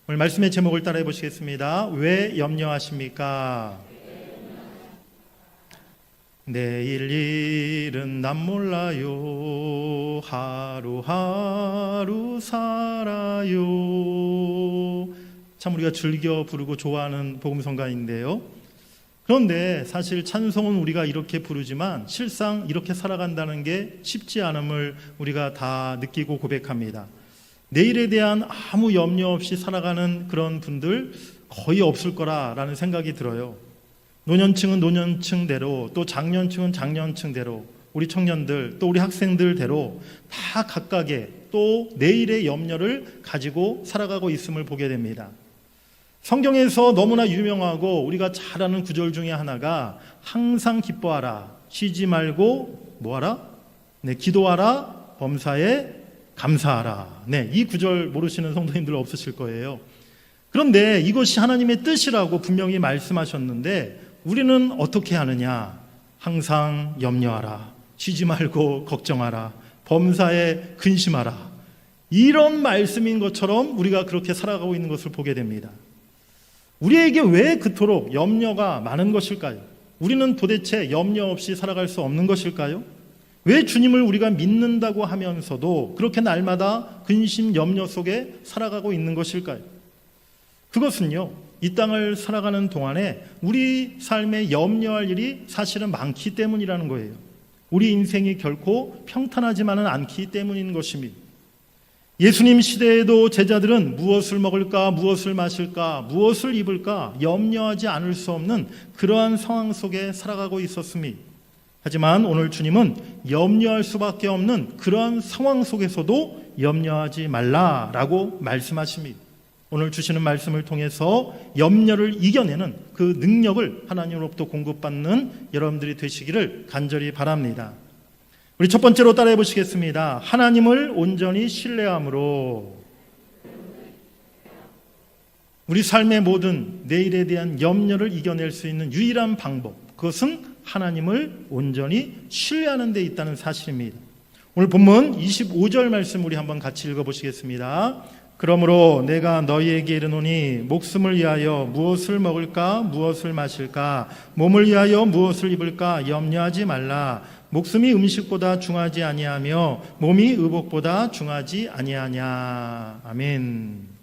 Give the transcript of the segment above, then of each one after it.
오늘 말씀의 제목을 따라해 보시겠습니다. 왜 염려하십니까? 내일 일은 난 몰라요. 하루하루 살아요. 참 우리가 즐겨 부르고 좋아하는 복음성가인데요. 그런데 사실 찬송은 우리가 이렇게 부르지만 실상 이렇게 살아간다는 게 쉽지 않음을 우리가 다 느끼고 고백합니다. 내일에 대한 아무 염려 없이 살아가는 그런 분들 거의 없을 거라는 생각이 들어요. 노년층은 노년층대로, 또 장년층은 장년층대로, 우리 청년들 또 우리 학생들대로 다 각각의 또 내일의 염려를 가지고 살아가고 있음을 보게 됩니다. 성경에서 너무나 유명하고 우리가 잘 아는 구절 중에 하나가 항상 기뻐하라, 쉬지 말고 뭐하라? 기도하라, 범사에 감사하라. 이 구절 모르시는 성도님들 없으실 거예요. 그런데 이것이 하나님의 뜻이라고 분명히 말씀하셨는데 우리는 어떻게 하느냐? 항상 염려하라, 쉬지 말고 걱정하라, 범사에 근심하라. 이런 말씀인 것처럼 우리가 그렇게 살아가고 있는 것을 보게 됩니다. 우리에게 왜 그토록 염려가 많은 것일까요? 우리는 도대체 염려 없이 살아갈 수 없는 것일까요? 왜 주님을 우리가 믿는다고 하면서도 그렇게 날마다 근심, 염려 속에 살아가고 있는 것일까요? 그것은요, 이 땅을 살아가는 동안에 우리 삶에 염려할 일이 사실은 많기 때문이라는 거예요. 우리 인생이 결코 평탄하지만은 않기 때문인 것입니다. 예수님 시대에도 제자들은 무엇을 먹을까, 무엇을 마실까, 무엇을 입을까 염려하지 않을 수 없는 그러한 상황 속에 살아가고 있었습니다. 하지만 오늘 주님은 염려할 수밖에 없는 그러한 상황 속에서도 염려하지 말라라고 말씀하십니다. 오늘 주시는 말씀을 통해서 염려를 이겨내는 그 능력을 하나님으로부터 공급받는 여러분들이 되시기를 간절히 바랍니다. 우리 첫 번째로 따라해 보시겠습니다. 하나님을 온전히 신뢰함으로 우리 삶의 모든 내일에 대한 염려를 이겨낼 수 있는 유일한 방법, 그것은 하나님을 온전히 신뢰하는 데 있다는 사실입니다. 오늘 본문 25절 말씀 우리 한번 같이 읽어보시겠습니다. 그러므로 내가 너희에게 이르노니 목숨을 위하여 무엇을 먹을까, 무엇을 마실까, 몸을 위하여 무엇을 입을까 염려하지 말라. 목숨이 음식보다 중하지 아니하며 몸이 의복보다 중하지 아니하냐. 아멘.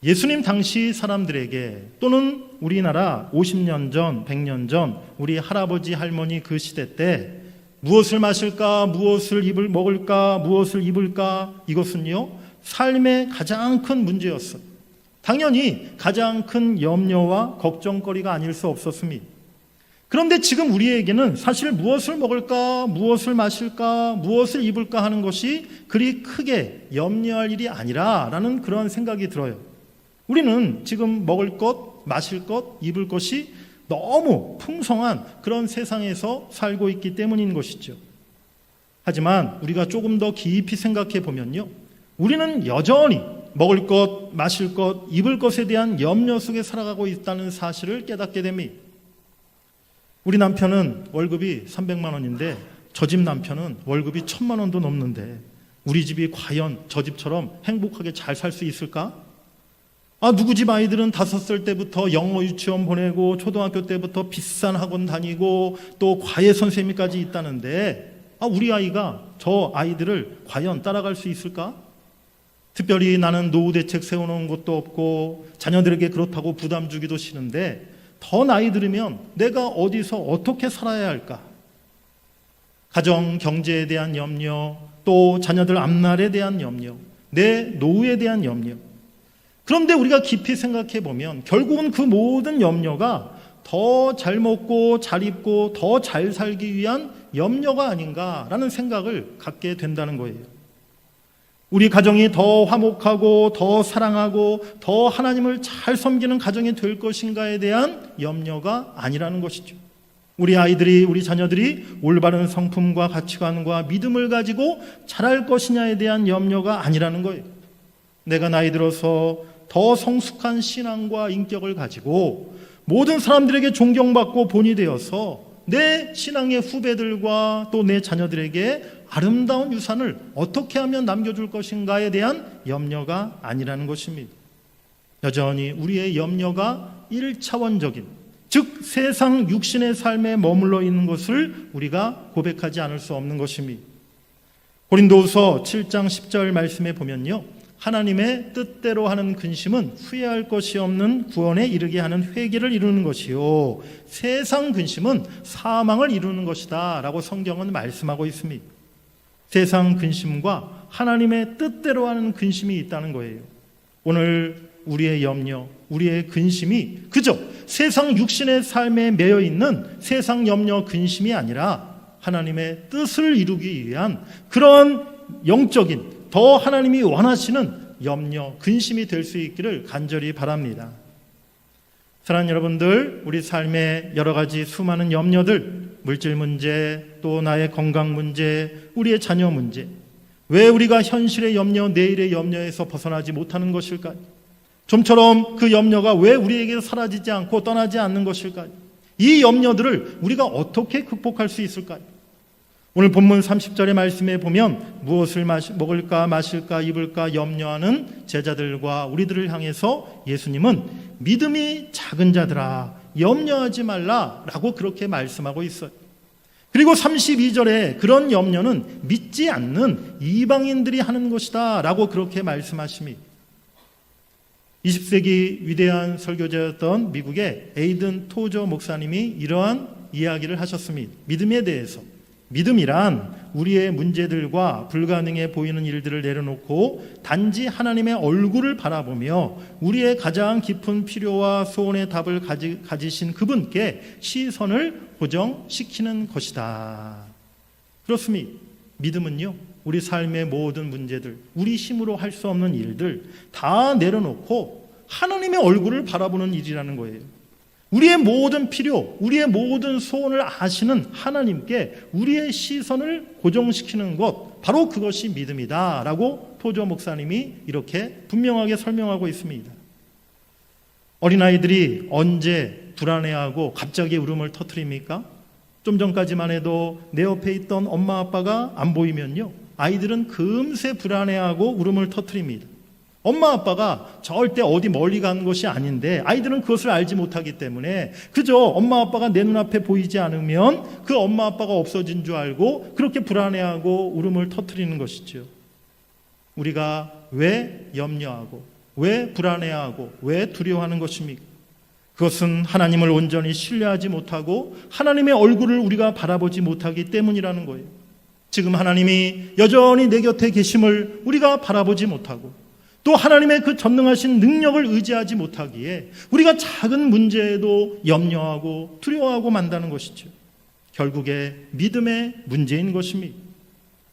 예수님 당시 사람들에게 또는 우리나라 50년 전, 100년 전 우리 할아버지 할머니 그 시대 때 무엇을 마실까, 무엇을 먹을까, 무엇을 입을까, 이것은요 삶의 가장 큰 문제였어요. 당연히 가장 큰 염려와 걱정거리가 아닐 수 없었습니다. 그런데 지금 우리에게는 사실 무엇을 먹을까, 무엇을 마실까, 무엇을 입을까 하는 것이 그리 크게 염려할 일이 아니라라는 그런 생각이 들어요. 우리는 지금 먹을 것, 마실 것, 입을 것이 너무 풍성한 그런 세상에서 살고 있기 때문인 것이죠. 하지만 우리가 조금 더 깊이 생각해 보면요, 우리는 여전히 먹을 것, 마실 것, 입을 것에 대한 염려 속에 살아가고 있다는 사실을 깨닫게 됩니다. 우리 남편은 월급이 300만 원인데 저 집 남편은 월급이 1000만 원도 넘는데 우리 집이 과연 저 집처럼 행복하게 잘 살 수 있을까? 누구 집 아이들은 5살 때부터 영어 유치원 보내고 초등학교 때부터 비싼 학원 다니고 또 과외 선생님까지 있다는데 우리 아이가 저 아이들을 과연 따라갈 수 있을까? 특별히 나는 노후 대책 세워놓은 것도 없고 자녀들에게 그렇다고 부담 주기도 싫은데 더 나이 들으면 내가 어디서 어떻게 살아야 할까? 가정 경제에 대한 염려, 또 자녀들 앞날에 대한 염려, 내 노후에 대한 염려. 그런데 우리가 깊이 생각해 보면 결국은 그 모든 염려가 더 잘 먹고 잘 입고 더 잘 살기 위한 염려가 아닌가라는 생각을 갖게 된다는 거예요. 우리 가정이 더 화목하고 더 사랑하고 더 하나님을 잘 섬기는 가정이 될 것인가에 대한 염려가 아니라는 것이죠. 우리 아이들이, 우리 자녀들이 올바른 성품과 가치관과 믿음을 가지고 자랄 것이냐에 대한 염려가 아니라는 거예요. 내가 나이 들어서 더 성숙한 신앙과 인격을 가지고 모든 사람들에게 존경받고 본이 되어서 내 신앙의 후배들과 또 내 자녀들에게 아름다운 유산을 어떻게 하면 남겨줄 것인가에 대한 염려가 아니라는 것입니다. 여전히 우리의 염려가 1차원적인, 즉 세상 육신의 삶에 머물러 있는 것을 우리가 고백하지 않을 수 없는 것입니다. 고린도후서 7장 10절 말씀에 보면요, 하나님의 뜻대로 하는 근심은 후회할 것이 없는 구원에 이르게 하는 회개를 이루는 것이요, 세상 근심은 사망을 이루는 것이다 라고 성경은 말씀하고 있습니다. 세상 근심과 하나님의 뜻대로 하는 근심이 있다는 거예요. 오늘 우리의 염려, 우리의 근심이 그저 세상 육신의 삶에 매여 있는 세상 염려 근심이 아니라 하나님의 뜻을 이루기 위한 그런 영적인, 더 하나님이 원하시는 염려, 근심이 될 수 있기를 간절히 바랍니다. 사랑하는 여러분들, 우리 삶의 여러 가지 수많은 염려들, 물질 문제, 또 나의 건강 문제, 우리의 자녀 문제, 왜 우리가 현실의 염려, 내일의 염려에서 벗어나지 못하는 것일까요? 좀처럼 그 염려가 왜 우리에게서 사라지지 않고 떠나지 않는 것일까요? 이 염려들을 우리가 어떻게 극복할 수 있을까요? 오늘 본문 30절의 말씀에 보면 무엇을 먹을까 마실까 입을까 염려하는 제자들과 우리들을 향해서 예수님은 믿음이 작은 자들아 염려하지 말라 라고 그렇게 말씀하고 있어요. 그리고 32절에 그런 염려는 믿지 않는 이방인들이 하는 것이다 라고 그렇게 말씀하십니다. 20세기 위대한 설교자였던 미국의 에이든 토저 목사님이 이러한 이야기를 하셨습니다. 믿음에 대해서. 믿음이란 우리의 문제들과 불가능해 보이는 일들을 내려놓고 단지 하나님의 얼굴을 바라보며 우리의 가장 깊은 필요와 소원의 답을 가지신 그분께 시선을 고정시키는 것이다. 그렇습니다. 믿음은요, 우리 삶의 모든 문제들, 우리 힘으로 할 수 없는 일들 다 내려놓고 하나님의 얼굴을 바라보는 일이라는 거예요. 우리의 모든 필요, 우리의 모든 소원을 아시는 하나님께 우리의 시선을 고정시키는 것, 바로 그것이 믿음이다 라고 토저 목사님이 이렇게 분명하게 설명하고 있습니다. 어린아이들이 언제 불안해하고 갑자기 울음을 터뜨립니까? 좀 전까지만 해도 내 옆에 있던 엄마 아빠가 안 보이면요, 아이들은 금세 불안해하고 울음을 터뜨립니다. 엄마 아빠가 절대 어디 멀리 간 것이 아닌데 아이들은 그것을 알지 못하기 때문에 그저 엄마 아빠가 내 눈앞에 보이지 않으면 그 엄마 아빠가 없어진 줄 알고 그렇게 불안해하고 울음을 터뜨리는 것이죠. 우리가 왜 염려하고 왜 불안해하고 왜 두려워하는 것입니까? 그것은 하나님을 온전히 신뢰하지 못하고 하나님의 얼굴을 우리가 바라보지 못하기 때문이라는 거예요. 지금 하나님이 여전히 내 곁에 계심을 우리가 바라보지 못하고 또 하나님의 그 전능하신 능력을 의지하지 못하기에 우리가 작은 문제에도 염려하고 두려워하고 만다는 것이죠. 결국에 믿음의 문제인 것입니다.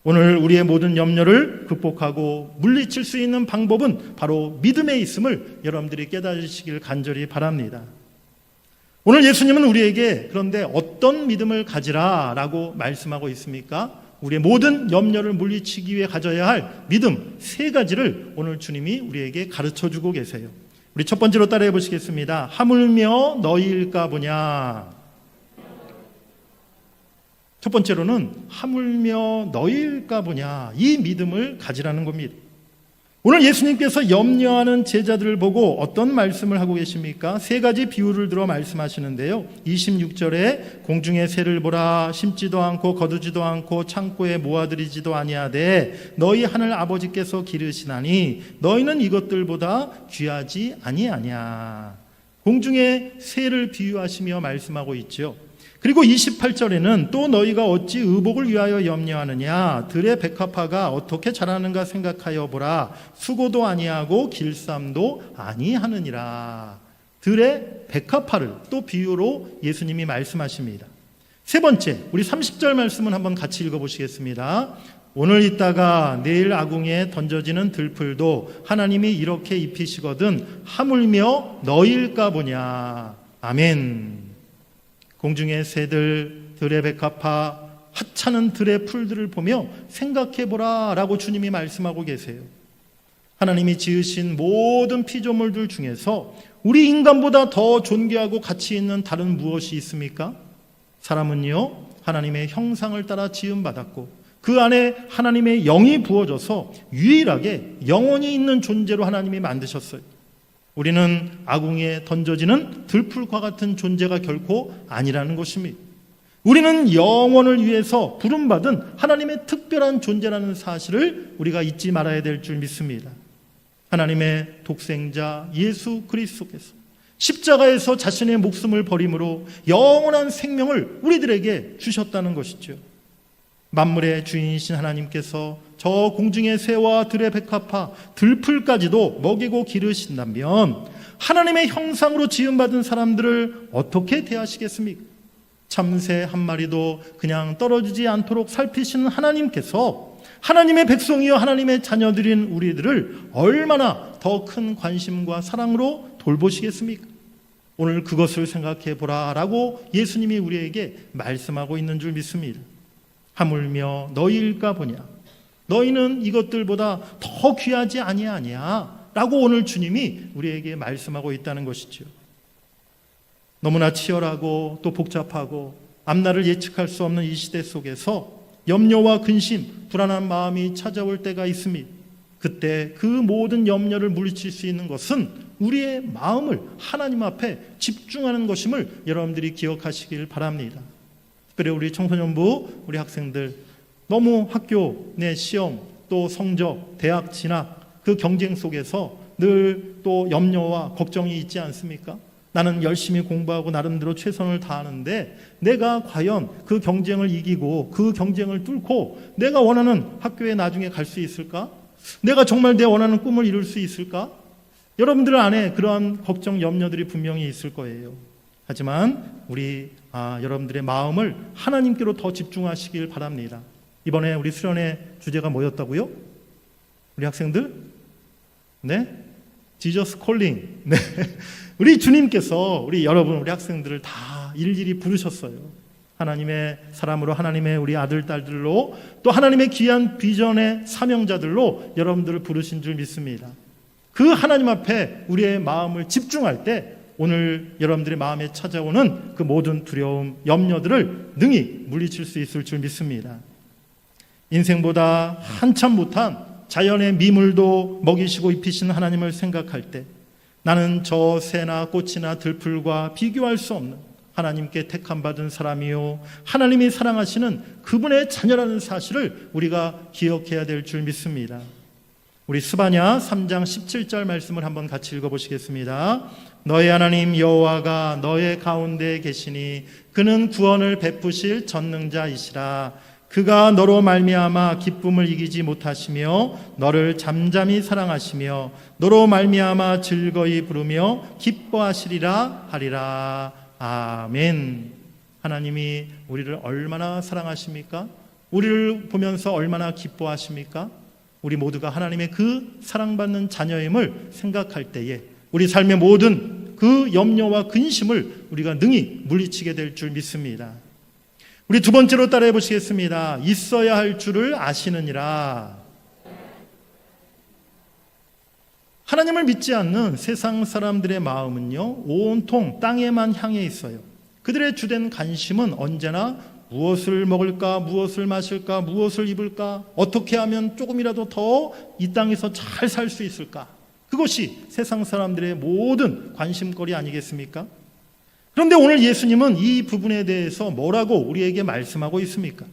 오늘 우리의 모든 염려를 극복하고 물리칠 수 있는 방법은 바로 믿음에 있음을 여러분들이 깨달으시길 간절히 바랍니다. 오늘 예수님은 우리에게 그런데 어떤 믿음을 가지라라고 말씀하고 있습니까? 우리의 모든 염려를 물리치기 위해 가져야 할 믿음 3가지를 오늘 주님이 우리에게 가르쳐주고 계세요. 우리 첫 번째로 따라해 보시겠습니다. 하물며 너희일까 보냐. 첫 번째로는 하물며 너희일까 보냐, 이 믿음을 가지라는 겁니다. 오늘 예수님께서 염려하는 제자들을 보고 어떤 말씀을 하고 계십니까? 3가지 비유를 들어 말씀하시는데요. 26절에 공중의 새를 보라, 심지도 않고 거두지도 않고 창고에 모아들이지도 아니하되 너희 하늘 아버지께서 기르시나니 너희는 이것들보다 귀하지 아니하냐. 공중의 새를 비유하시며 말씀하고 있죠. 그리고 28절에는 또 너희가 어찌 의복을 위하여 염려하느냐, 들의 백합화가 어떻게 자라는가 생각하여 보라, 수고도 아니하고 길쌈도 아니하느니라. 들의 백합화를 또 비유로 예수님이 말씀하십니다. 3번째, 우리 30절 말씀은 한번 같이 읽어보시겠습니다. 오늘 있다가 내일 아궁이에 던져지는 들풀도 하나님이 이렇게 입히시거든 하물며 너희일까 보냐. 아멘. 공중의 새들, 들의 백합화, 하찮은 들의 풀들을 보며 생각해보라 라고 주님이 말씀하고 계세요. 하나님이 지으신 모든 피조물들 중에서 우리 인간보다 더 존귀하고 가치 있는 다른 무엇이 있습니까? 사람은요, 하나님의 형상을 따라 지음받았고 그 안에 하나님의 영이 부어져서 유일하게 영원히 있는 존재로 하나님이 만드셨어요. 우리는 아궁이에 던져지는 들풀과 같은 존재가 결코 아니라는 것입니다. 우리는 영원을 위해서 부름받은 하나님의 특별한 존재라는 사실을 우리가 잊지 말아야 될 줄 믿습니다. 하나님의 독생자 예수 그리스도께서 십자가에서 자신의 목숨을 버림으로 영원한 생명을 우리들에게 주셨다는 것이죠. 만물의 주인이신 하나님께서 저 공중의 새와 들의 백합화, 들풀까지도 먹이고 기르신다면 하나님의 형상으로 지음받은 사람들을 어떻게 대하시겠습니까? 참새 한 마리도 그냥 떨어지지 않도록 살피시는 하나님께서 하나님의 백성이요 하나님의 자녀들인 우리들을 얼마나 더 큰 관심과 사랑으로 돌보시겠습니까? 오늘 그것을 생각해 보라라고 예수님이 우리에게 말씀하고 있는 줄 믿습니다. 하물며 너희일까 보냐, 너희는 이것들보다 더 귀하지 아니하냐 라고 오늘 주님이 우리에게 말씀하고 있다는 것이죠. 너무나 치열하고 또 복잡하고 앞날을 예측할 수 없는 이 시대 속에서 염려와 근심, 불안한 마음이 찾아올 때가 있습니다. 그때 그 모든 염려를 물리칠 수 있는 것은 우리의 마음을 하나님 앞에 집중하는 것임을 여러분들이 기억하시길 바랍니다. 특별히 우리 청소년부, 우리 학생들 너무 학교 내 시험, 또 성적, 대학 진학 그 경쟁 속에서 늘 또 염려와 걱정이 있지 않습니까? 나는 열심히 공부하고 나름대로 최선을 다하는데 내가 과연 그 경쟁을 이기고 그 경쟁을 뚫고 내가 원하는 학교에 나중에 갈 수 있을까? 내가 정말 내 원하는 꿈을 이룰 수 있을까? 여러분들 안에 그러한 걱정, 염려들이 분명히 있을 거예요. 하지만 우리 여러분들의 마음을 하나님께로 더 집중하시길 바랍니다. 이번에 우리 수련회 주제가 뭐였다고요? 우리 학생들? 네? 지저스 콜링. 네. 우리 주님께서 우리 여러분, 우리 학생들을 다 일일이 부르셨어요. 하나님의 사람으로, 하나님의 우리 아들, 딸들로, 또 하나님의 귀한 비전의 사명자들로 여러분들을 부르신 줄 믿습니다. 그 하나님 앞에 우리의 마음을 집중할 때 오늘 여러분들의 마음에 찾아오는 그 모든 두려움, 염려들을 능히 물리칠 수 있을 줄 믿습니다. 인생보다 한참 못한 자연의 미물도 먹이시고 입히신 하나님을 생각할 때 나는 저 새나 꽃이나 들풀과 비교할 수 없는 하나님께 택함받은 사람이요 하나님이 사랑하시는 그분의 자녀라는 사실을 우리가 기억해야 될 줄 믿습니다. 우리 스바냐 3장 17절 말씀을 한번 같이 읽어보시겠습니다. 너의 하나님 여호와가 너의 가운데 계시니 그는 구원을 베푸실 전능자이시라. 그가 너로 말미암아 기쁨을 이기지 못하시며 너를 잠잠히 사랑하시며 너로 말미암아 즐거이 부르며 기뻐하시리라 하리라. 아멘. 하나님이 우리를 얼마나 사랑하십니까? 우리를 보면서 얼마나 기뻐하십니까? 우리 모두가 하나님의 그 사랑받는 자녀임을 생각할 때에 우리 삶의 모든 그 염려와 근심을 우리가 능히 물리치게 될 줄 믿습니다. 우리 두 번째로 따라해 보시겠습니다. 있어야 할 줄을 아시느니라. 하나님을 믿지 않는 세상 사람들의 마음은요, 온통 땅에만 향해 있어요. 그들의 주된 관심은 언제나 무엇을 먹을까, 무엇을 마실까, 무엇을 입을까, 어떻게 하면 조금이라도 더 이 땅에서 잘 살 수 있을까. 그것이 세상 사람들의 모든 관심거리 아니겠습니까? 그런데 오늘 예수님은 이 부분에 대해서 뭐라고 우리에게 말씀하고 있습니까?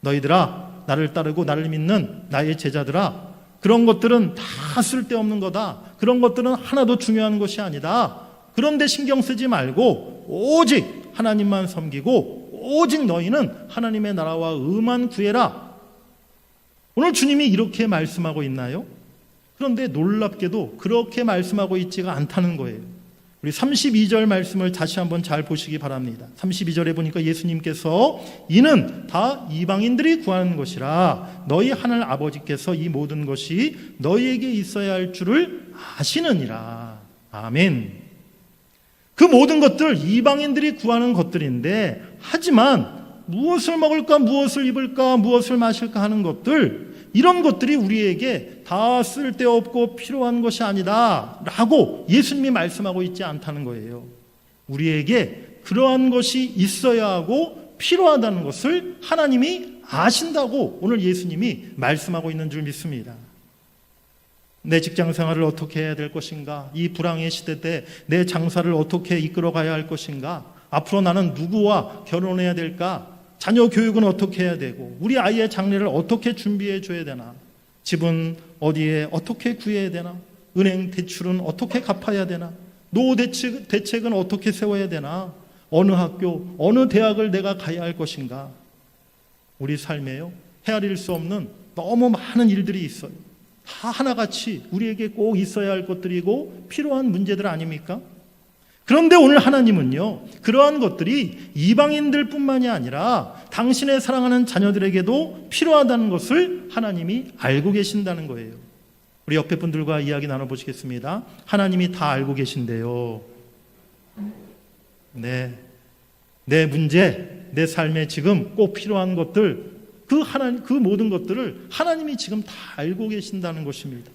너희들아, 나를 따르고 나를 믿는 나의 제자들아, 그런 것들은 다 쓸데없는 거다. 그런 것들은 하나도 중요한 것이 아니다. 그런데 신경 쓰지 말고 오직 하나님만 섬기고 오직 너희는 하나님의 나라와 의만 구해라. 오늘 주님이 이렇게 말씀하고 있나요? 그런데 놀랍게도 그렇게 말씀하고 있지가 않다는 거예요. 우리 32절 말씀을 다시 한번 잘 보시기 바랍니다. 32절에 보니까 예수님께서 이는 다 이방인들이 구하는 것이라 너희 하늘 아버지께서 이 모든 것이 너희에게 있어야 할 줄을 아시느니라. 아멘. 그 모든 것들 이방인들이 구하는 것들인데, 하지만 무엇을 먹을까, 무엇을 입을까, 무엇을 마실까 하는 것들, 이런 것들이 우리에게 다 쓸데없고 필요한 것이 아니다 라고 예수님이 말씀하고 있지 않다는 거예요. 우리에게 그러한 것이 있어야 하고 필요하다는 것을 하나님이 아신다고 오늘 예수님이 말씀하고 있는 줄 믿습니다. 내 직장 생활을 어떻게 해야 될 것인가? 이 불황의 시대 때 내 장사를 어떻게 이끌어 가야 할 것인가? 앞으로 나는 누구와 결혼해야 될까? 자녀 교육은 어떻게 해야 되고, 우리 아이의 장래를 어떻게 준비해 줘야 되나? 집은 어디에 어떻게 구해야 되나? 은행 대출은 어떻게 갚아야 되나? 노후 대책은 어떻게 세워야 되나? 어느 학교, 어느 대학을 내가 가야 할 것인가? 우리 삶에요, 헤아릴 수 없는 너무 많은 일들이 있어요. 다 하나같이 우리에게 꼭 있어야 할 것들이고 필요한 문제들 아닙니까? 그런데 오늘 하나님은요, 그러한 것들이 이방인들 뿐만이 아니라 당신의 사랑하는 자녀들에게도 필요하다는 것을 하나님이 알고 계신다는 거예요. 우리 옆에 분들과 이야기 나눠보시겠습니다. 하나님이 다 알고 계신데요. 네, 내 문제, 내 삶에 지금 꼭 필요한 것들, 그 모든 것들을 하나님이 지금 다 알고 계신다는 것입니다.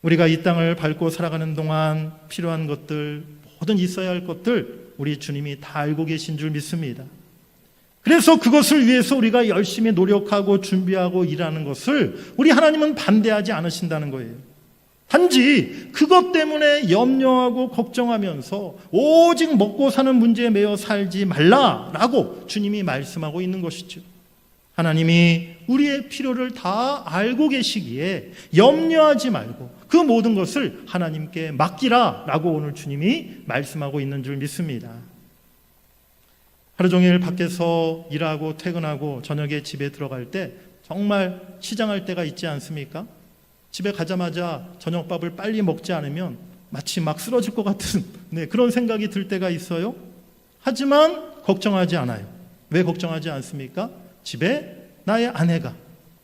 우리가 이 땅을 밟고 살아가는 동안 필요한 것들, 모든 있어야 할 것들, 우리 주님이 다 알고 계신 줄 믿습니다. 그래서 그것을 위해서 우리가 열심히 노력하고 준비하고 일하는 것을 우리 하나님은 반대하지 않으신다는 거예요. 단지 그것 때문에 염려하고 걱정하면서 오직 먹고 사는 문제에 매여 살지 말라라고 주님이 말씀하고 있는 것이죠. 하나님이 우리의 필요를 다 알고 계시기에 염려하지 말고 그 모든 것을 하나님께 맡기라라고 오늘 주님이 말씀하고 있는 줄 믿습니다. 하루 종일 밖에서 일하고 퇴근하고 저녁에 집에 들어갈 때 정말 시장할 때가 있지 않습니까? 집에 가자마자 저녁밥을 빨리 먹지 않으면 마치 막 쓰러질 것 같은 그런 생각이 들 때가 있어요. 하지만 걱정하지 않아요. 왜 걱정하지 않습니까? 집에 나의 아내가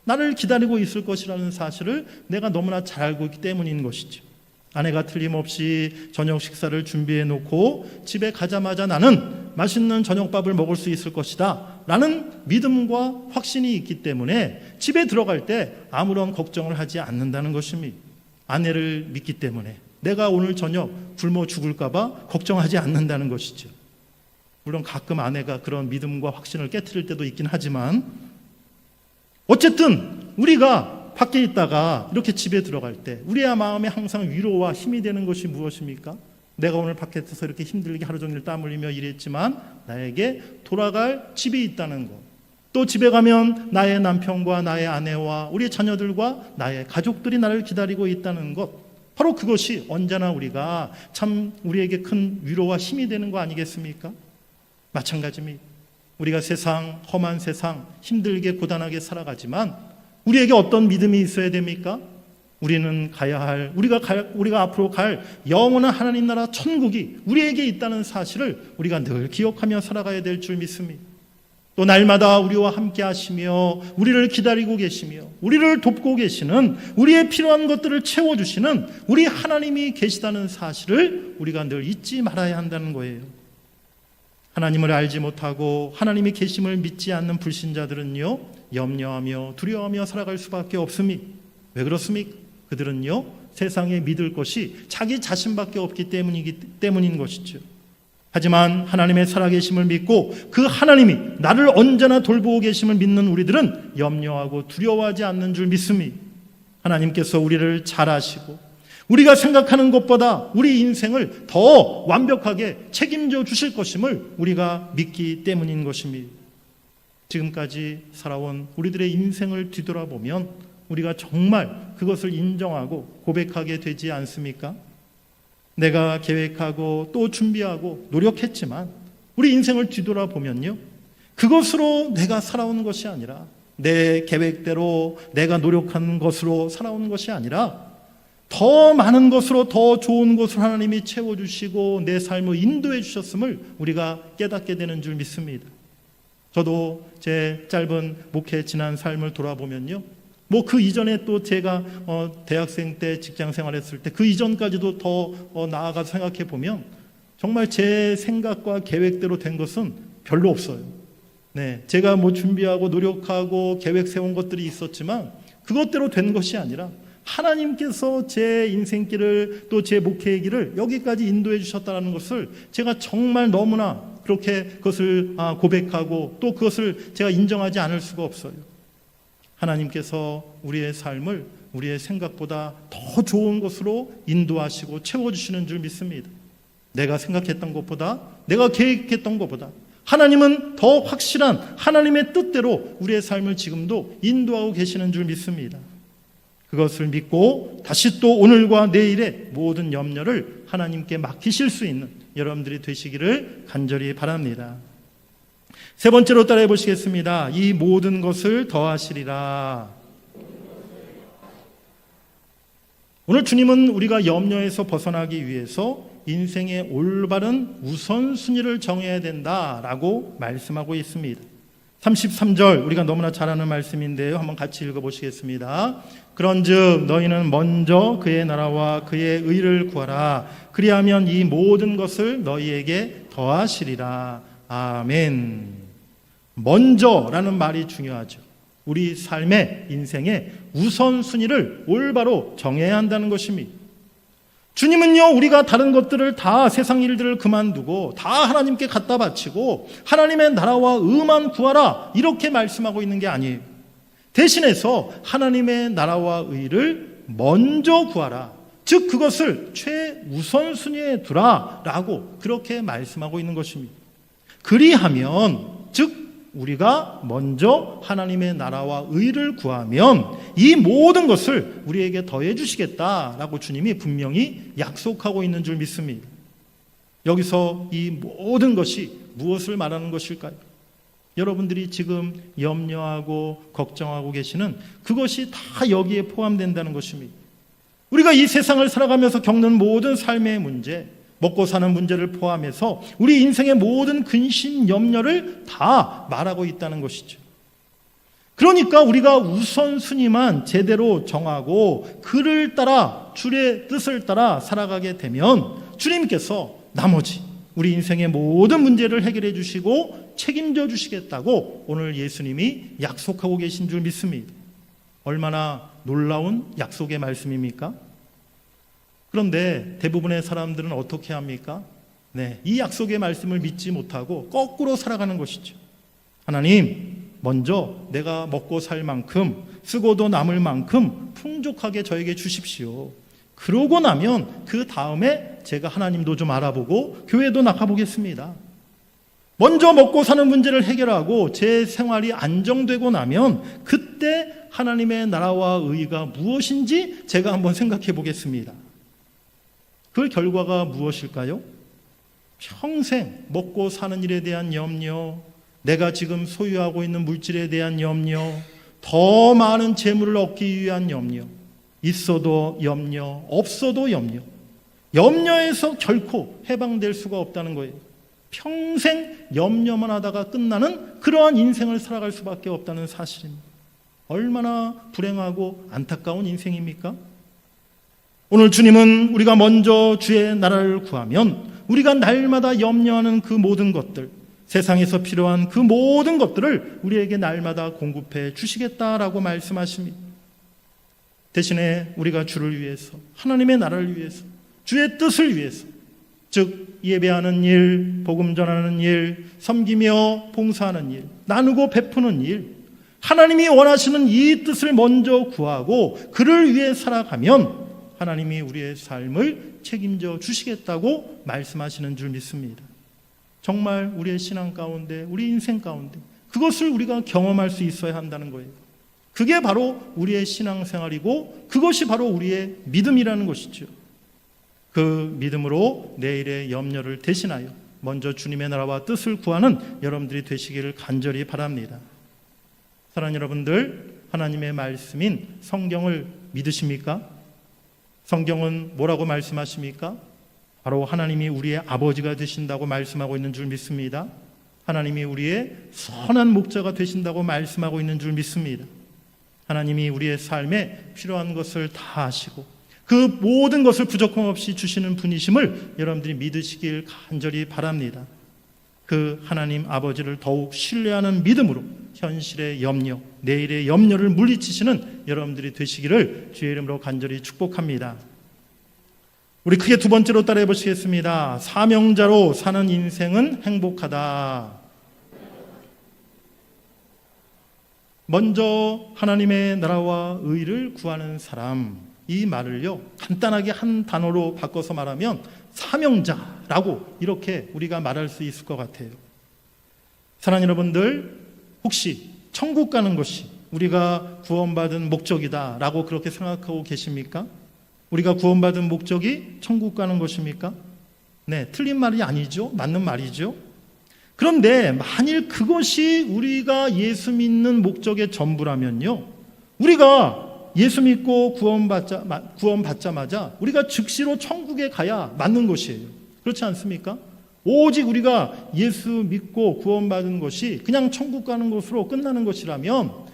나를 기다리고 있을 것이라는 사실을 내가 너무나 잘 알고 있기 때문인 것이죠. 아내가 틀림없이 저녁 식사를 준비해 놓고 집에 가자마자 나는 맛있는 저녁밥을 먹을 수 있을 것이다 라는 믿음과 확신이 있기 때문에 집에 들어갈 때 아무런 걱정을 하지 않는다는 것입니다. 아내를 믿기 때문에 내가 오늘 저녁 굶어 죽을까 봐 걱정하지 않는다는 것이죠. 물론 가끔 아내가 그런 믿음과 확신을 깨트릴 때도 있긴 하지만 어쨌든 우리가 밖에 있다가 이렇게 집에 들어갈 때 우리의 마음에 항상 위로와 힘이 되는 것이 무엇입니까? 내가 오늘 밖에서 이렇게 힘들게 하루 종일 땀 흘리며 일했지만 나에게 돌아갈 집이 있다는 것, 또 집에 가면 나의 남편과 나의 아내와 우리 자녀들과 나의 가족들이 나를 기다리고 있다는 것, 바로 그것이 언제나 우리가 참 우리에게 큰 위로와 힘이 되는 거 아니겠습니까? 마찬가지입니다. 우리가 세상, 험한 세상, 힘들게 고단하게 살아가지만 우리에게 어떤 믿음이 있어야 됩니까? 우리는 가야 할, 우리가 앞으로 갈 영원한 하나님 나라 천국이 우리에게 있다는 사실을 우리가 늘 기억하며 살아가야 될 줄 믿습니다. 또 날마다 우리와 함께 하시며 우리를 기다리고 계시며 우리를 돕고 계시는, 우리의 필요한 것들을 채워주시는 우리 하나님이 계시다는 사실을 우리가 늘 잊지 말아야 한다는 거예요. 하나님을 알지 못하고 하나님이 계심을 믿지 않는 불신자들은요, 염려하며 두려워하며 살아갈 수밖에 없습니다. 왜 그렇습니까? 그들은요, 세상에 믿을 것이 자기 자신밖에 없기 때문인 것이죠. 하지만 하나님의 살아계심을 믿고 그 하나님이 나를 언제나 돌보고 계심을 믿는 우리들은 염려하고 두려워하지 않는 줄 믿습니다. 하나님께서 우리를 잘 아시고 우리가 생각하는 것보다 우리 인생을 더 완벽하게 책임져 주실 것임을 우리가 믿기 때문인 것입니다. 지금까지 살아온 우리들의 인생을 뒤돌아보면 우리가 정말 그것을 인정하고 고백하게 되지 않습니까? 내가 계획하고 또 준비하고 노력했지만 우리 인생을 뒤돌아보면요, 그것으로 내가 살아온 것이 아니라, 내 계획대로 내가 노력한 것으로 살아온 것이 아니라 더 많은 것으로, 더 좋은 것으로 하나님이 채워주시고 내 삶을 인도해 주셨음을 우리가 깨닫게 되는 줄 믿습니다. 저도 제 짧은 목회 지난 삶을 돌아보면요, 그 이전에 또 제가 대학생 때 직장 생활했을 때 그 이전까지도 더 나아가서 생각해 보면 정말 제 생각과 계획대로 된 것은 별로 없어요. 제가 준비하고 노력하고 계획 세운 것들이 있었지만 그것대로 된 것이 아니라 하나님께서 제 인생길을, 또 제 목회의 길을 여기까지 인도해 주셨다는 것을 제가 정말 너무나 그렇게 그것을 고백하고 또 그것을 제가 인정하지 않을 수가 없어요. 하나님께서 우리의 삶을 우리의 생각보다 더 좋은 것으로 인도하시고 채워주시는 줄 믿습니다. 내가 생각했던 것보다, 내가 계획했던 것보다 하나님은 더 확실한 하나님의 뜻대로 우리의 삶을 지금도 인도하고 계시는 줄 믿습니다. 그것을 믿고 다시 또 오늘과 내일의 모든 염려를 하나님께 맡기실 수 있는 여러분들이 되시기를 간절히 바랍니다. 세 번째로 따라해 보시겠습니다. 이 모든 것을 더하시리라. 오늘 주님은 우리가 염려에서 벗어나기 위해서 인생의 올바른 우선순위를 정해야 된다라고 말씀하고 있습니다. 33절 우리가 너무나 잘 아는 말씀인데요. 한번 같이 읽어보시겠습니다. 그런즉 너희는 먼저 그의 나라와 그의 의를 구하라. 그리하면 이 모든 것을 너희에게 더하시리라. 아멘. 먼저라는 말이 중요하죠. 우리 삶의 인생의 우선순위를 올바로 정해야 한다는 것입니다. 주님은요, 우리가 다른 것들을 다 세상 일들을 그만두고 다 하나님께 갖다 바치고 하나님의 나라와 의만 구하라 이렇게 말씀하고 있는 게 아니에요. 대신해서 하나님의 나라와 의를 먼저 구하라. 즉 그것을 최우선순위에 두라라고 그렇게 말씀하고 있는 것입니다. 그리하면 즉 우리가 먼저 하나님의 나라와 의를 구하면 이 모든 것을 우리에게 더해 주시겠다라고 주님이 분명히 약속하고 있는 줄 믿습니다. 여기서 이 모든 것이 무엇을 말하는 것일까요? 여러분들이 지금 염려하고 걱정하고 계시는 그것이 다 여기에 포함된다는 것입니다. 우리가 이 세상을 살아가면서 겪는 모든 삶의 문제, 먹고 사는 문제를 포함해서 우리 인생의 모든 근심, 염려를 다 말하고 있다는 것이죠. 그러니까 우리가 우선순위만 제대로 정하고 그를 따라 주의 뜻을 따라 살아가게 되면 주님께서 나머지 우리 인생의 모든 문제를 해결해 주시고 책임져 주시겠다고 오늘 예수님이 약속하고 계신 줄 믿습니다. 얼마나 놀라운 약속의 말씀입니까? 그런데 대부분의 사람들은 어떻게 합니까? 이 약속의 말씀을 믿지 못하고 거꾸로 살아가는 것이죠. 하나님, 먼저 내가 먹고 살 만큼 쓰고도 남을 만큼 풍족하게 저에게 주십시오. 그러고 나면 그 다음에 제가 하나님도 좀 알아보고 교회도 나가보겠습니다. 먼저 먹고 사는 문제를 해결하고 제 생활이 안정되고 나면 그때 하나님의 나라와 의가 무엇인지 제가 한번 생각해 보겠습니다. 그 결과가 무엇일까요? 평생 먹고 사는 일에 대한 염려, 내가 지금 소유하고 있는 물질에 대한 염려, 더 많은 재물을 얻기 위한 염려, 있어도 염려, 없어도 염려, 염려에서 결코 해방될 수가 없다는 거예요. 평생 염려만 하다가 끝나는 그러한 인생을 살아갈 수밖에 없다는 사실입니다. 얼마나 불행하고 안타까운 인생입니까? 오늘 주님은 우리가 먼저 주의 나라를 구하면 우리가 날마다 염려하는 그 모든 것들, 세상에서 필요한 그 모든 것들을 우리에게 날마다 공급해 주시겠다라고 말씀하십니다. 대신에 우리가 주를 위해서, 하나님의 나라를 위해서, 주의 뜻을 위해서, 즉 예배하는 일, 복음 전하는 일, 섬기며 봉사하는 일, 나누고 베푸는 일, 하나님이 원하시는 이 뜻을 먼저 구하고 그를 위해 살아가면 하나님이 우리의 삶을 책임져 주시겠다고 말씀하시는 줄 믿습니다. 정말 우리의 신앙 가운데, 우리 인생 가운데 그것을 우리가 경험할 수 있어야 한다는 거예요. 그게 바로 우리의 신앙생활이고 그것이 바로 우리의 믿음이라는 것이죠. 그 믿음으로 내일의 염려를 대신하여 먼저 주님의 나라와 뜻을 구하는 여러분들이 되시기를 간절히 바랍니다. 사랑하는 여러분들, 하나님의 말씀인 성경을 믿으십니까? 성경은 뭐라고 말씀하십니까? 바로 하나님이 우리의 아버지가 되신다고 말씀하고 있는 줄 믿습니다. 하나님이 우리의 선한 목자가 되신다고 말씀하고 있는 줄 믿습니다. 하나님이 우리의 삶에 필요한 것을 다 하시고 그 모든 것을 부족함 없이 주시는 분이심을 여러분들이 믿으시길 간절히 바랍니다. 그 하나님 아버지를 더욱 신뢰하는 믿음으로 현실의 염려, 내일의 염려를 물리치시는 여러분들이 되시기를 주의 이름으로 간절히 축복합니다. 우리 크게 두 번째로 따라해 보시겠습니다. 사명자로 사는 인생은 행복하다. 먼저 하나님의 나라와 의를 구하는 사람, 이 말을요 간단하게 한 단어로 바꿔서 말하면 사명자라고 이렇게 우리가 말할 수 있을 것 같아요. 사랑하는 여러분들, 혹시 천국 가는 것이 우리가 구원받은 목적이다라고 그렇게 생각하고 계십니까? 우리가 구원받은 목적이 천국 가는 것입니까? 네, 틀린 말이 아니죠. 맞는 말이죠. 그런데 만일 그것이 우리가 예수 믿는 목적의 전부라면요, 우리가 예수 믿고 구원받자마자 우리가 즉시로 천국에 가야 맞는 것이에요. 그렇지 않습니까? 오직 우리가 예수 믿고 구원받은 것이 그냥 천국 가는 것으로 끝나는 것이라면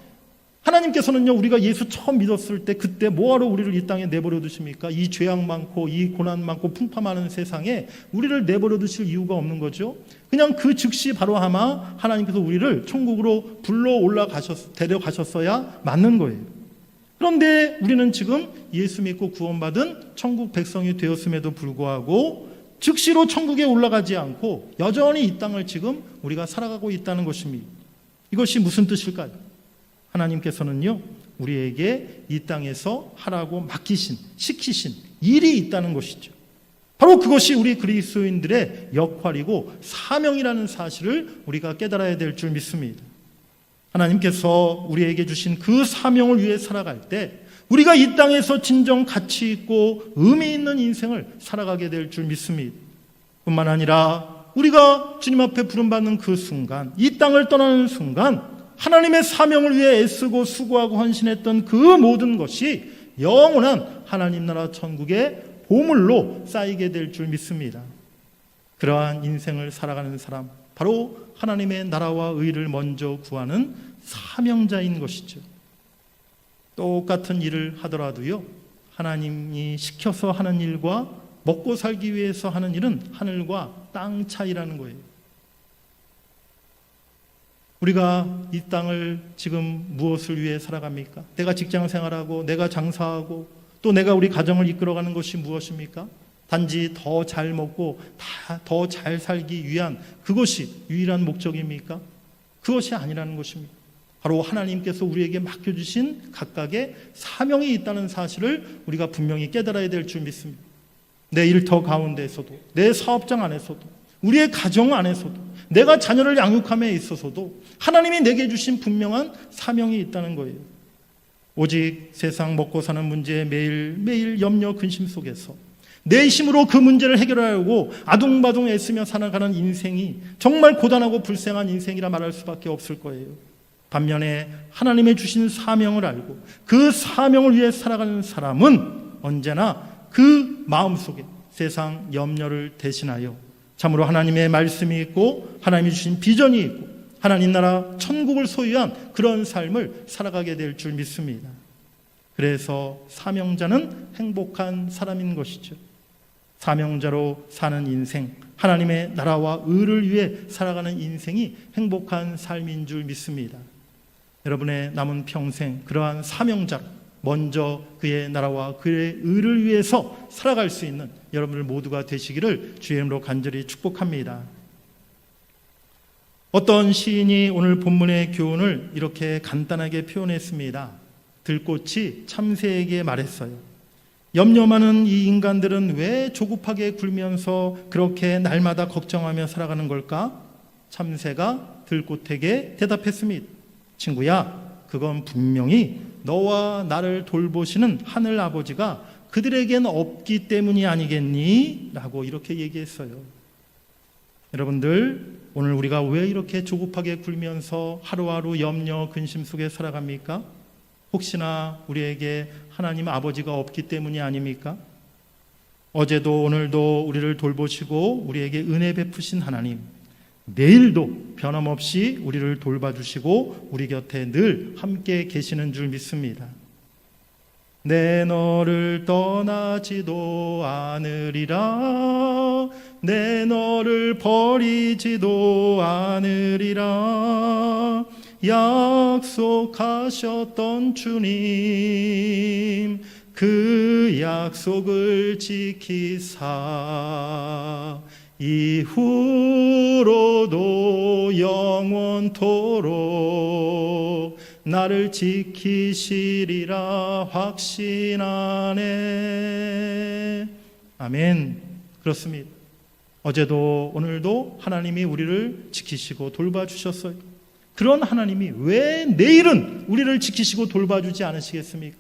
하나님께서는요, 우리가 예수 처음 믿었을 때 그때 뭐하러 우리를 이 땅에 내버려 두십니까? 이 죄악 많고 이 고난 많고 풍파 많은 세상에 우리를 내버려 두실 이유가 없는 거죠. 그냥 그 즉시 바로 아마 하나님께서 우리를 천국으로 데려가셨어야 맞는 거예요. 그런데 우리는 지금 예수 믿고 구원받은 천국 백성이 되었음에도 불구하고 즉시로 천국에 올라가지 않고 여전히 이 땅을 지금 우리가 살아가고 있다는 것입니다. 이것이 무슨 뜻일까요? 하나님께서는요, 우리에게 이 땅에서 하라고 시키신 일이 있다는 것이죠. 바로 그것이 우리 그리스도인들의 역할이고 사명이라는 사실을 우리가 깨달아야 될 줄 믿습니다. 하나님께서 우리에게 주신 그 사명을 위해 살아갈 때 우리가 이 땅에서 진정 가치 있고 의미 있는 인생을 살아가게 될 줄 믿습니다. 뿐만 아니라 우리가 주님 앞에 부름받는 그 순간, 이 땅을 떠나는 순간 하나님의 사명을 위해 애쓰고 수고하고 헌신했던 그 모든 것이 영원한 하나님 나라 천국의 보물로 쌓이게 될 줄 믿습니다. 그러한 인생을 살아가는 사람, 바로 하나님의 나라와 의를 먼저 구하는 사명자인 것이죠. 똑같은 일을 하더라도요, 하나님이 시켜서 하는 일과 먹고 살기 위해서 하는 일은 하늘과 땅 차이라는 거예요. 우리가 이 땅을 지금 무엇을 위해 살아갑니까? 내가 직장 생활하고 내가 장사하고 또 내가 우리 가정을 이끌어가는 것이 무엇입니까? 단지 더 잘 먹고 더 잘 살기 위한 그것이 유일한 목적입니까? 그것이 아니라는 것입니다. 바로 하나님께서 우리에게 맡겨주신 각각의 사명이 있다는 사실을 우리가 분명히 깨달아야 될 줄 믿습니다. 내 일터 가운데에서도, 내 사업장 안에서도, 우리의 가정 안에서도, 내가 자녀를 양육함에 있어서도 하나님이 내게 주신 분명한 사명이 있다는 거예요. 오직 세상 먹고 사는 문제에 매일매일 염려 근심 속에서 내 힘으로 그 문제를 해결하려고 아둥바둥 애쓰며 살아가는 인생이 정말 고단하고 불쌍한 인생이라 말할 수밖에 없을 거예요. 반면에 하나님의 주신 사명을 알고 그 사명을 위해 살아가는 사람은 언제나 그 마음속에 세상 염려를 대신하여 참으로 하나님의 말씀이 있고 하나님이 주신 비전이 있고 하나님 나라 천국을 소유한 그런 삶을 살아가게 될 줄 믿습니다. 그래서 사명자는 행복한 사람인 것이죠. 사명자로 사는 인생, 하나님의 나라와 의를 위해 살아가는 인생이 행복한 삶인 줄 믿습니다. 여러분의 남은 평생 그러한 사명자로 먼저 그의 나라와 그의 의를 위해서 살아갈 수 있는 여러분들 모두가 되시기를 주의 이름으로 간절히 축복합니다. 어떤 시인이 오늘 본문의 교훈을 이렇게 간단하게 표현했습니다. 들꽃이 참새에게 말했어요. 염려 많은 이 인간들은 왜 조급하게 굴면서 그렇게 날마다 걱정하며 살아가는 걸까? 참새가 들꽃에게 대답했습니다. 친구야, 그건 분명히 너와 나를 돌보시는 하늘 아버지가 그들에겐 없기 때문이 아니겠니? 라고 이렇게 얘기했어요. 여러분들, 오늘 우리가 왜 이렇게 조급하게 굴면서 하루하루 염려, 근심 속에 살아갑니까? 혹시나 우리에게 하나님 아버지가 없기 때문이 아닙니까? 어제도 오늘도 우리를 돌보시고 우리에게 은혜 베푸신 하나님, 내일도 변함없이 우리를 돌봐주시고 우리 곁에 늘 함께 계시는 줄 믿습니다. 내 너를 떠나지도 않으리라, 내 너를 버리지도 않으리라, 약속하셨던 주님, 그 약속을 지키사 이후로도 영원토록 나를 지키시리라 확신하네. 아멘. 그렇습니다. 어제도 오늘도 하나님이 우리를 지키시고 돌봐주셨어요. 그런 하나님이 왜 내일은 우리를 지키시고 돌봐주지 않으시겠습니까?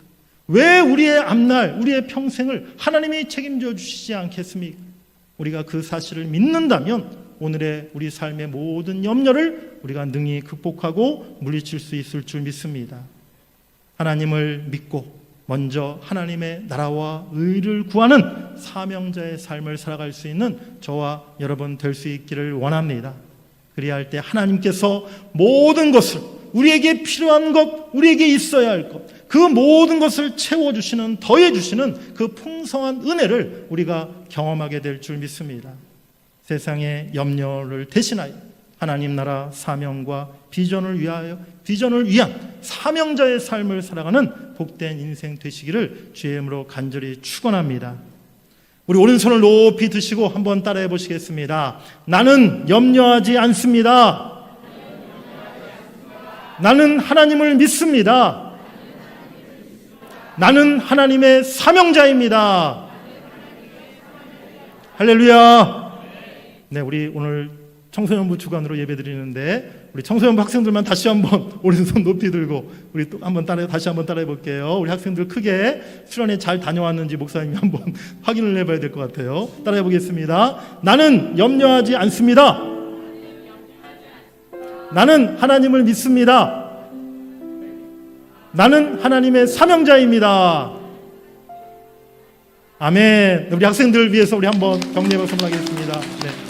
왜 우리의 앞날, 우리의 평생을 하나님이 책임져 주시지 않겠습니까? 우리가 그 사실을 믿는다면 오늘의 우리 삶의 모든 염려를 우리가 능히 극복하고 물리칠 수 있을 줄 믿습니다. 하나님을 믿고 먼저 하나님의 나라와 의를 구하는 사명자의 삶을 살아갈 수 있는 저와 여러분 될 수 있기를 원합니다. 그리할 때 하나님께서 모든 것을, 우리에게 필요한 것, 우리에게 있어야 할 것, 그 모든 것을 채워주시는, 더해주시는 그 풍성한 은혜를 우리가 경험하게 될 줄 믿습니다. 세상의 염려를 대신하여 하나님 나라 사명과 비전을 위한 사명자의 삶을 살아가는 복된 인생 되시기를 주의 이름으로 간절히 축원합니다. 우리 오른손을 높이 드시고 한번 따라해 보시겠습니다. 나는 염려하지 않습니다. 나는 하나님을 믿습니다. 나는 하나님의 사명자입니다. 할렐루야. 네, 우리 오늘 청소년부 주관으로 예배드리는데 우리 청소년부 학생들만 다시 한번 오른손 높이 들고 우리 또 한번 다시 한번 따라해 볼게요. 우리 학생들 크게 수련회 잘 다녀왔는지 목사님이 한번 확인을 해봐야 될 것 같아요. 따라해 보겠습니다. 나는 염려하지 않습니다. 나는 하나님을 믿습니다. 나는 하나님의 사명자입니다. 아멘. 우리 학생들 위해서 우리 한번 격려의 박수 한번 하겠습니다. 네.